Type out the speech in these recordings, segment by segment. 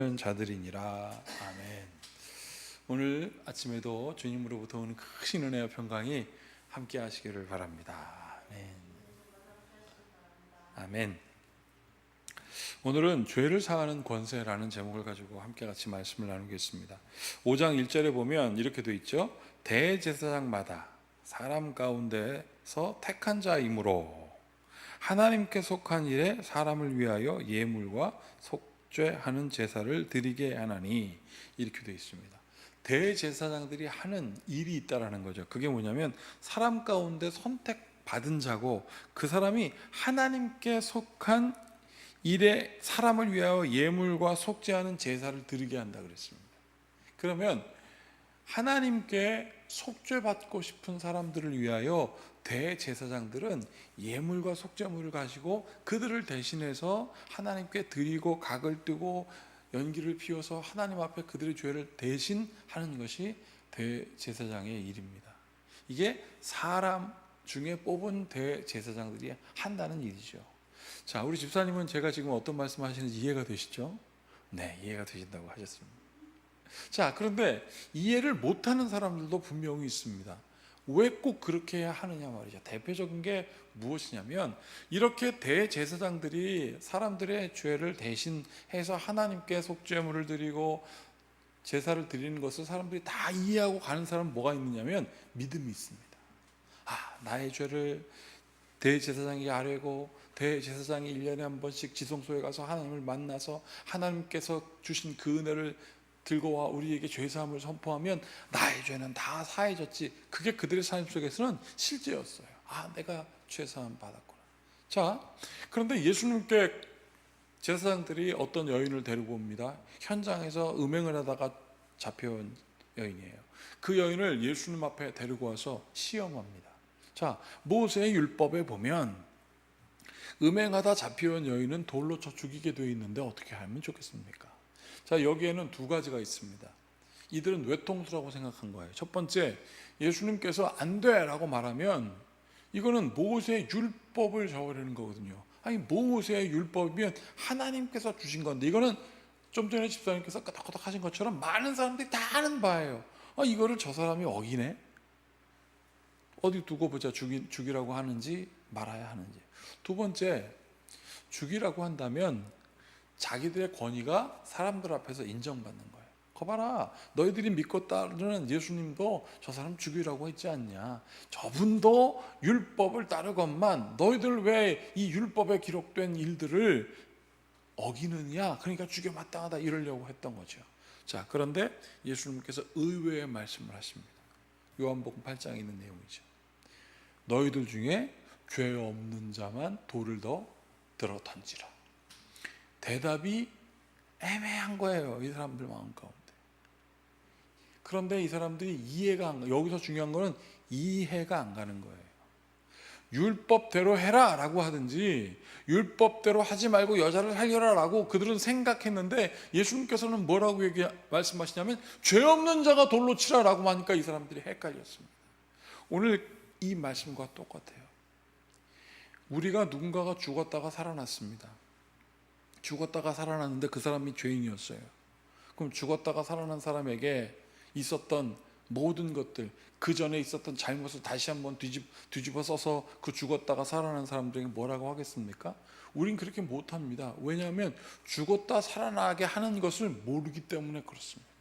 자들이니라. 아멘. 오늘 아침에도 주님으로부터 오는 크신 은혜와 평강이 함께 하시기를 바랍니다. 아멘. 아멘. 오늘은 죄를 사하는 권세라는 제목을 가지고 함께 같이 말씀을 나누겠습니다. 5장 1절에 보면 이렇게 되어 있죠. 대제사장마다 사람 가운데서 택한 자이므로 하나님께 속한 일에 사람을 위하여 예물과 속죄하는 제사를 드리게 하나니, 이렇게 되어 있습니다. 대제사장들이 하는 일이 있다라는 거죠. 그게 뭐냐면 사람 가운데 선택받은 자고, 그 사람이 하나님께 속한 일에 사람을 위하여 예물과 속죄하는 제사를 드리게 한다 그랬습니다. 그러면 하나님께 속죄받고 싶은 사람들을 위하여 대제사장들은 예물과 속죄물을 가지고 그들을 대신해서 하나님께 드리고 각을 뜨고 연기를 피워서 하나님 앞에 그들의 죄를 대신하는 것이 대제사장의 일입니다. 이게 사람 중에 뽑은 대제사장들이 한다는 일이죠. 자, 우리 집사님은 제가 지금 어떤 말씀 하시는지 이해가 되시죠? 네, 이해가 되신다고 하셨습니다. 자, 그런데 이해를 못하는 사람들도 분명히 있습니다. 왜 꼭 그렇게 해야 하느냐 말이죠. 대표적인 게 무엇이냐면, 이렇게 대제사장들이 사람들의 죄를 대신해서 하나님께 속죄물을 드리고 제사를 드리는 것을 사람들이 다 이해하고 가는 사람은 뭐가 있느냐면 믿음이 있습니다. 나의 죄를 대제사장이 아뢰고 대제사장이 1년에 한 번씩 지성소에 가서 하나님을 만나서 하나님께서 주신 그 은혜를 들고 와 우리에게 죄사함을 선포하면 나의 죄는 다 사해졌지. 그게 그들의 삶 속에서는 실제였어요. 내가 죄사함 받았구나. 자, 그런데 예수님께 제사장들이 어떤 여인을 데리고 옵니다. 현장에서 음행을 하다가 잡혀온 여인이에요. 그 여인을 예수님 앞에 데리고 와서 시험합니다. 자, 모세의 율법에 보면 음행하다 잡혀온 여인은 돌로 쳐 죽이게 되어 있는데 어떻게 하면 좋겠습니까? 자, 여기에는 두 가지가 있습니다. 이들은 외통수라고 생각한 거예요. 첫 번째, 예수님께서 안 돼라고 말하면 이거는 모세의 율법을 저버리는 거거든요. 모세의 율법이면 하나님께서 주신 건데, 이거는 좀 전에 집사님께서 까닥까닥 하신 것처럼 많은 사람들이 다 아는 바예요. 이거를 저 사람이 어기네? 어디 두고 보자. 죽이라고 하는지 말아야 하는지. 두 번째, 죽이라고 한다면 자기들의 권위가 사람들 앞에서 인정받는 거예요. 거 봐라, 너희들이 믿고 따르는 예수님도 저 사람 죽이라고 했지 않냐. 저분도 율법을 따르건만 너희들 왜 이 율법에 기록된 일들을 어기느냐, 그러니까 죽여 마땅하다, 이러려고 했던 거죠. 자, 그런데 예수님께서 의외의 말씀을 하십니다. 요한복음 8장에 있는 내용이죠. 너희들 중에 죄 없는 자만 돌을 더 들어 던지라. 대답이 애매한 거예요, 이 사람들 마음 가운데. 그런데 이 사람들이 이해가 안 가요. 여기서 중요한 거는 이해가 안 가는 거예요. 율법대로 해라 라고 하든지 율법대로 하지 말고 여자를 살려라 라고 그들은 생각했는데, 예수님께서는 뭐라고 말씀하시냐면 죄 없는 자가 돌로 치라 라고 하니까 이 사람들이 헷갈렸습니다. 오늘 이 말씀과 똑같아요. 우리가 누군가가 죽었다가 살아났습니다. 죽었다가 살아났는데 그 사람이 죄인이었어요. 그럼 죽었다가 살아난 사람에게 있었던 모든 것들, 그 전에 있었던 잘못을 다시 한번 뒤집어 써서 그 죽었다가 살아난 사람들에게 뭐라고 하겠습니까? 우린 그렇게 못합니다. 왜냐하면 죽었다 살아나게 하는 것을 모르기 때문에 그렇습니다.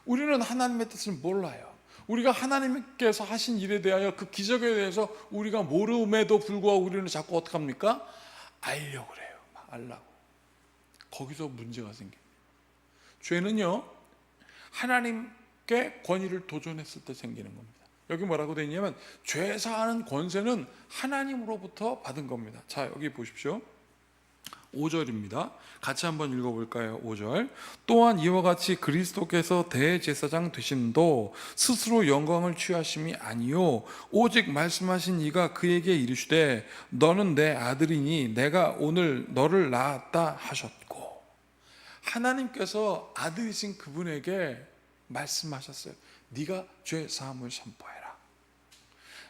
우리는 하나님의 뜻을 몰라요. 우리가 하나님께서 하신 일에 대하여 그 기적에 대해서 우리가 모름에도 불구하고 우리는 자꾸 어떻게 합니까? 알려고 그래요. 알라고. 거기서 문제가 생깁니다. 죄는요, 하나님께 권위를 도전했을 때 생기는 겁니다. 여기 뭐라고 되어 있냐면 죄 사하는 권세는 하나님으로부터 받은 겁니다. 자, 여기 보십시오. 5절입니다. 같이 한번 읽어볼까요? 5절. 또한 이와 같이 그리스도께서 대제사장 되심도 스스로 영광을 취하심이 아니요 오직 말씀하신 이가 그에게 이르시되 너는 내 아들이니 내가 오늘 너를 낳았다 하셨고, 하나님께서 아들이신 그분에게 말씀하셨어요. 네가 죄 사함을 선포해라.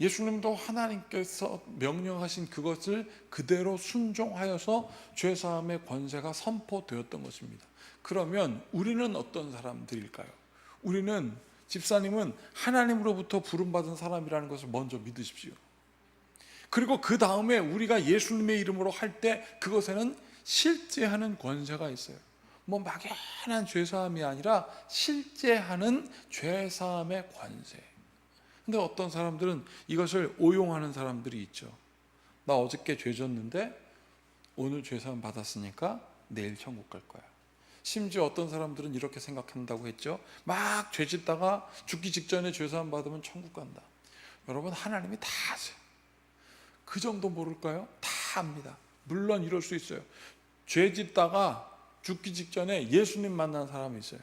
예수님도 하나님께서 명령하신 그것을 그대로 순종하여서 죄사함의 권세가 선포되었던 것입니다. 그러면 우리는 어떤 사람들일까요? 우리는, 집사님은 하나님으로부터 부름받은 사람이라는 것을 먼저 믿으십시오. 그리고 그 다음에 우리가 예수님의 이름으로 할 때 그것에는 실제 하는 권세가 있어요. 뭐 막연한 죄사함이 아니라 실제 하는 죄사함의 권세. 근데 어떤 사람들은 이것을 오용하는 사람들이 있죠. 나 어저께 죄 졌는데 오늘 죄사함 받았으니까 내일 천국 갈 거야. 심지어 어떤 사람들은 이렇게 생각한다고 했죠. 막 죄 짓다가 죽기 직전에 죄사함 받으면 천국 간다. 여러분, 하나님이 다 아세요. 그 정도 모를까요? 다 압니다. 물론 이럴 수 있어요. 죄 짓다가 죽기 직전에 예수님 만난 사람이 있어요.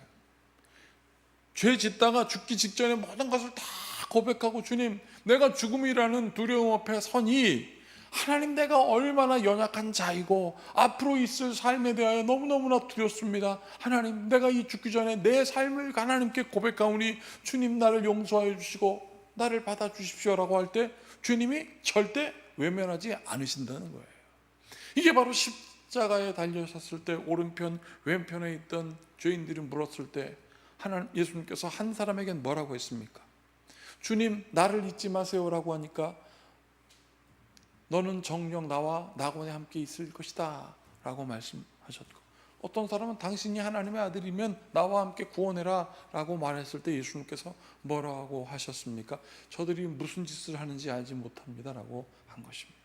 죄 짓다가 죽기 직전에 모든 것을 다 고백하고, 주님, 내가 죽음이라는 두려움 앞에 서니 하나님, 내가 얼마나 연약한 자이고 앞으로 있을 삶에 대하여 너무너무나 두렵습니다. 하나님, 내가 이 죽기 전에 내 삶을 하나님께 고백하오니 주님, 나를 용서하여 주시고 나를 받아주십시오라고 할 때 주님이 절대 외면하지 않으신다는 거예요. 이게 바로 십자가에 달려섰을 때 오른편 왼편에 있던 죄인들이 물었을 때 하나님, 예수님께서 한 사람에겐 뭐라고 했습니까? 주님, 나를 잊지 마세요라고 하니까 너는 정녕 나와 낙원에 함께 있을 것이다 라고 말씀하셨고, 어떤 사람은 당신이 하나님의 아들이면 나와 함께 구원해라 라고 말했을 때 예수님께서 뭐라고 하셨습니까? 저들이 무슨 짓을 하는지 알지 못합니다 라고 한 것입니다.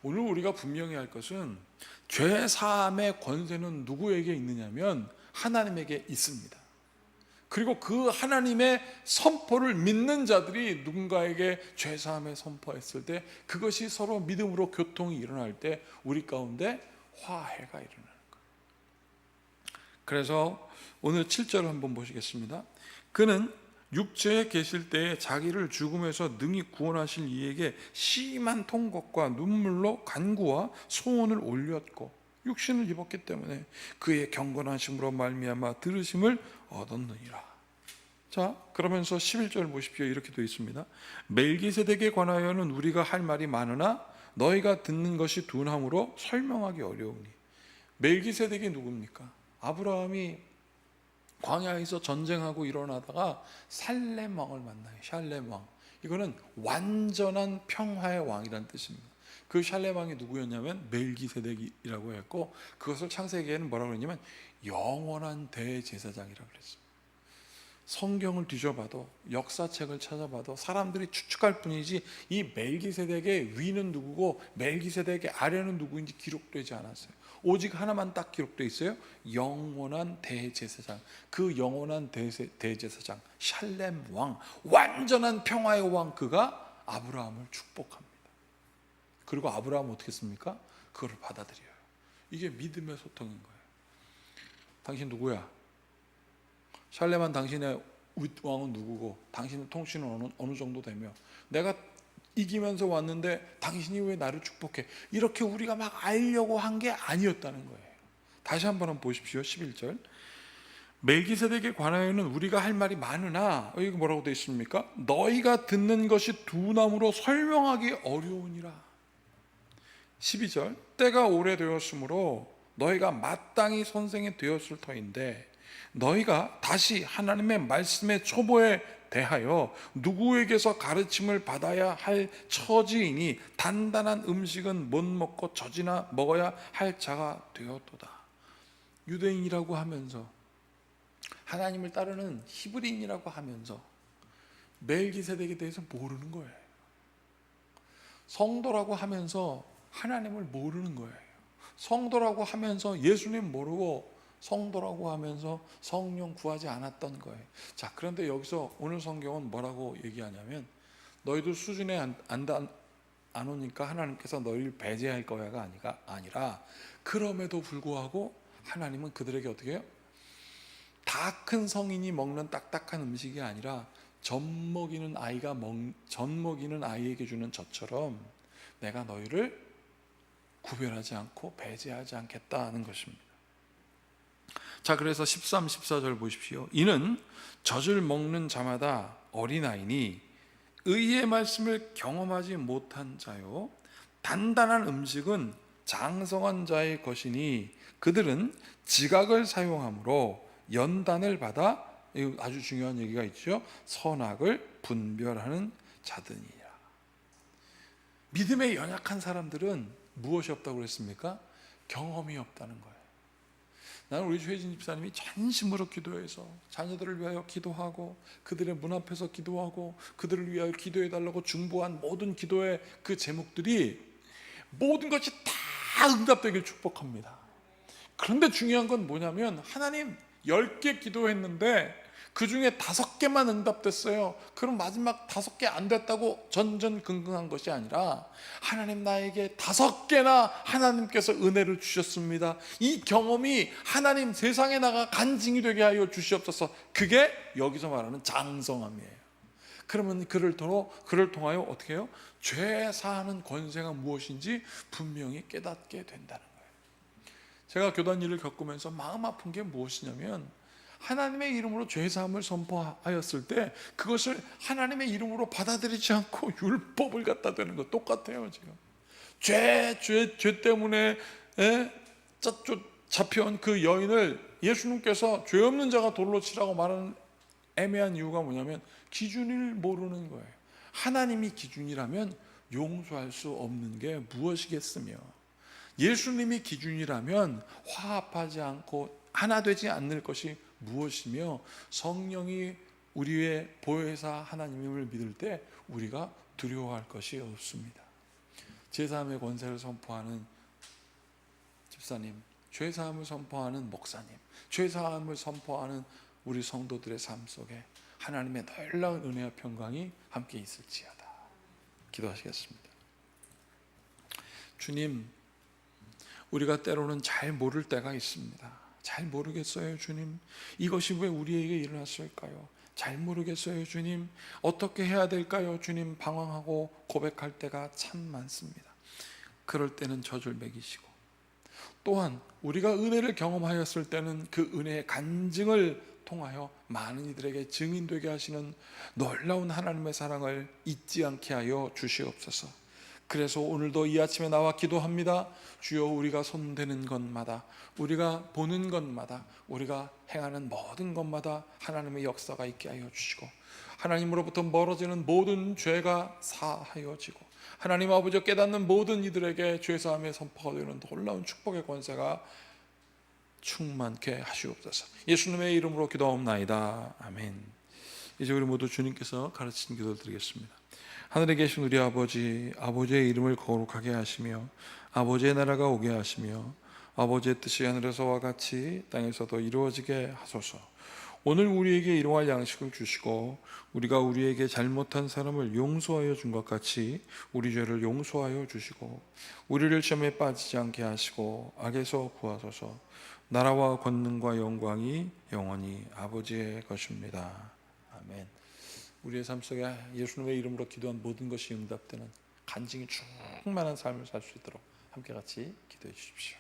오늘 우리가 분명히 할 것은 죄 사함의 권세는 누구에게 있느냐면 하나님에게 있습니다. 그리고 그 하나님의 선포를 믿는 자들이 누군가에게 죄 사함을 선포했을 때 그것이 서로 믿음으로 교통이 일어날 때 우리 가운데 화해가 일어나는 거예요. 그래서 오늘 7절을 한번 보시겠습니다. 그는 육체에 계실 때에 자기를 죽음에서 능히 구원하실 이에게 심한 통곡과 눈물로 간구와 소원을 올렸고 육신을 입었기 때문에 그의 경건하심으로 말미암아 들으심을 얻었느니라. 자, 그러면서 11절 보십시오. 이렇게 되어 있습니다. 멜기세덱에 관하여는 우리가 할 말이 많으나 너희가 듣는 것이 둔함으로 설명하기 어려우니. 멜기세덱이 누굽니까? 아브라함이 광야에서 전쟁하고 일어나다가 살렘 왕을 만나요. 샬렘 왕. 이거는 완전한 평화의 왕이라는 뜻입니다. 그 샬렘 왕이 누구였냐면 멜기세덱이라고 했고, 그것을 창세기에는 뭐라고 그랬냐면 영원한 대제사장이라고 그랬습니다. 성경을 뒤져봐도, 역사책을 찾아봐도 사람들이 추측할 뿐이지 이 멜기세덱의 위는 누구고 멜기세덱의 아래는 누구인지 기록되지 않았어요. 오직 하나만 딱 기록되어 있어요. 영원한 대제사장. 그 영원한 대제사장 샬렘 왕, 완전한 평화의 왕, 그가 아브라함을 축복합니다. 그리고 아브라함은 어떻게 했습니까? 그거를 받아들여요. 이게 믿음의 소통인 거예요. 당신 누구야? 샬렘한 당신의 왕은 누구고 당신의 통치는 어느 정도 되며 내가 이기면서 왔는데 당신이 왜 나를 축복해? 이렇게 우리가 막 알려고 한 게 아니었다는 거예요. 다시 한번 보십시오. 11절. 멜기세덱에 관하여는 우리가 할 말이 많으나, 여기 뭐라고 되어 있습니까? 너희가 듣는 것이 두나무로 설명하기 어려우니라. 12절. 때가 오래되었으므로 너희가 마땅히 선생이 되었을 터인데 너희가 다시 하나님의 말씀의 초보에 대하여 누구에게서 가르침을 받아야 할 처지이니 단단한 음식은 못 먹고 젖이나 먹어야 할 자가 되었도다. 유대인이라고 하면서 하나님을 따르는 히브리인이라고 하면서 멜기세덱에 대해서 모르는 거예요. 성도라고 하면서 하나님을 모르는 거예요. 성도라고 하면서 예수님 모르고 성도라고 하면서 성령 구하지 않았던 거예요. 자, 그런데 여기서 오늘 성경은 뭐라고 얘기하냐면 너희들 수준에 안 오니까 하나님께서 너희를 배제할 거야가 아니라 그럼에도 불구하고 하나님은 그들에게 어떻게 해요? 다 큰 성인이 먹는 딱딱한 음식이 아니라 젖 먹이는 아이에게 주는 젖처럼 내가 너희를 구별하지 않고 배제하지 않겠다는 것입니다. 자, 그래서 13, 14절 보십시오. 이는 젖을 먹는 자마다 어린아이니 의의 말씀을 경험하지 못한 자요 단단한 음식은 장성한 자의 것이니 그들은 지각을 사용함으로 연단을 받아, 이거 아주 중요한 얘기가 있죠. 선악을 분별하는 자들이라. 믿음에 연약한 사람들은 무엇이 없다고 그랬습니까? 경험이 없다는 거예요. 나는 우리 최혜진 집사님이 전심으로 기도해서 자녀들을 위하여 기도하고 그들의 문 앞에서 기도하고 그들을 위하여 기도해달라고 중보한 모든 기도의 그 제목들이 모든 것이 다 응답되길 축복합니다. 그런데 중요한 건 뭐냐면 하나님 10개 기도했는데 그 중에 5개만 응답됐어요. 그럼 마지막 5개 안 됐다고 전전긍긍한 것이 아니라 하나님 나에게 5개나 하나님께서 은혜를 주셨습니다. 이 경험이 하나님 세상에 나가 간증이 되게 하여 주시옵소서. 그게 여기서 말하는 장성함이에요. 그러면 그를 통하여 어떻게 해요? 죄 사하는 권세가 무엇인지 분명히 깨닫게 된다는 거예요. 제가 교단 일을 겪으면서 마음 아픈 게 무엇이냐면 하나님의 이름으로 죄사함을 선포하였을 때 그것을 하나님의 이름으로 받아들이지 않고 율법을 갖다 대는 거 똑같아요. 지금 죄 때문에 잡혀온 그 여인을 예수님께서 죄 없는 자가 돌로 치라고 말하는 애매한 이유가 뭐냐면 기준을 모르는 거예요. 하나님이 기준이라면 용서할 수 없는 게 무엇이겠으며, 예수님이 기준이라면 화합하지 않고 하나 되지 않을 것이 무엇이며, 성령이 우리의 보혜사 하나님을 믿을 때 우리가 두려워할 것이 없습니다. 제사함의 권세를 선포하는 집사님, 죄사함을 선포하는 목사님, 죄사함을 선포하는 우리 성도들의 삶 속에 하나님의 놀라운 은혜와 평강이 함께 있을지어다. 기도하시겠습니다. 주님, 우리가 때로는 잘 모를 때가 있습니다. 잘 모르겠어요, 주님. 이것이 왜 우리에게 일어났을까요? 잘 모르겠어요, 주님. 어떻게 해야 될까요, 주님? 방황하고 고백할 때가 참 많습니다. 그럴 때는 젖을 먹이시고, 또한 우리가 은혜를 경험하였을 때는 그 은혜의 간증을 통하여 많은 이들에게 증인되게 하시는 놀라운 하나님의 사랑을 잊지 않게 하여 주시옵소서. 그래서 오늘도 이 아침에 나와 기도합니다. 주여, 우리가 손대는 것마다, 우리가 보는 것마다, 우리가 행하는 모든 것마다 하나님의 역사가 있게 하여 주시고, 하나님으로부터 멀어지는 모든 죄가 사하여지고, 하나님 아버지 깨닫는 모든 이들에게 죄사함의 선포가 되는 놀라운 축복의 권세가 충만케 하시옵소서. 예수님의 이름으로 기도하옵나이다. 아멘. 이제 우리 모두 주님께서 가르친 기도를 드리겠습니다. 하늘에 계신 우리 아버지, 아버지의 이름을 거룩하게 하시며 아버지의 나라가 오게 하시며 아버지의 뜻이 하늘에서와 같이 땅에서도 이루어지게 하소서. 오늘 우리에게 일용할 양식을 주시고 우리가 우리에게 잘못한 사람을 용서하여 준 것 같이 우리 죄를 용서하여 주시고 우리를 시험에 빠지지 않게 하시고 악에서 구하소서. 나라와 권능과 영광이 영원히 아버지의 것입니다. 아멘. 우리의 삶 속에 예수님의 이름으로 기도한 모든 것이 응답되는 간증이 충만한 삶을 살 수 있도록 함께 같이 기도해 주십시오.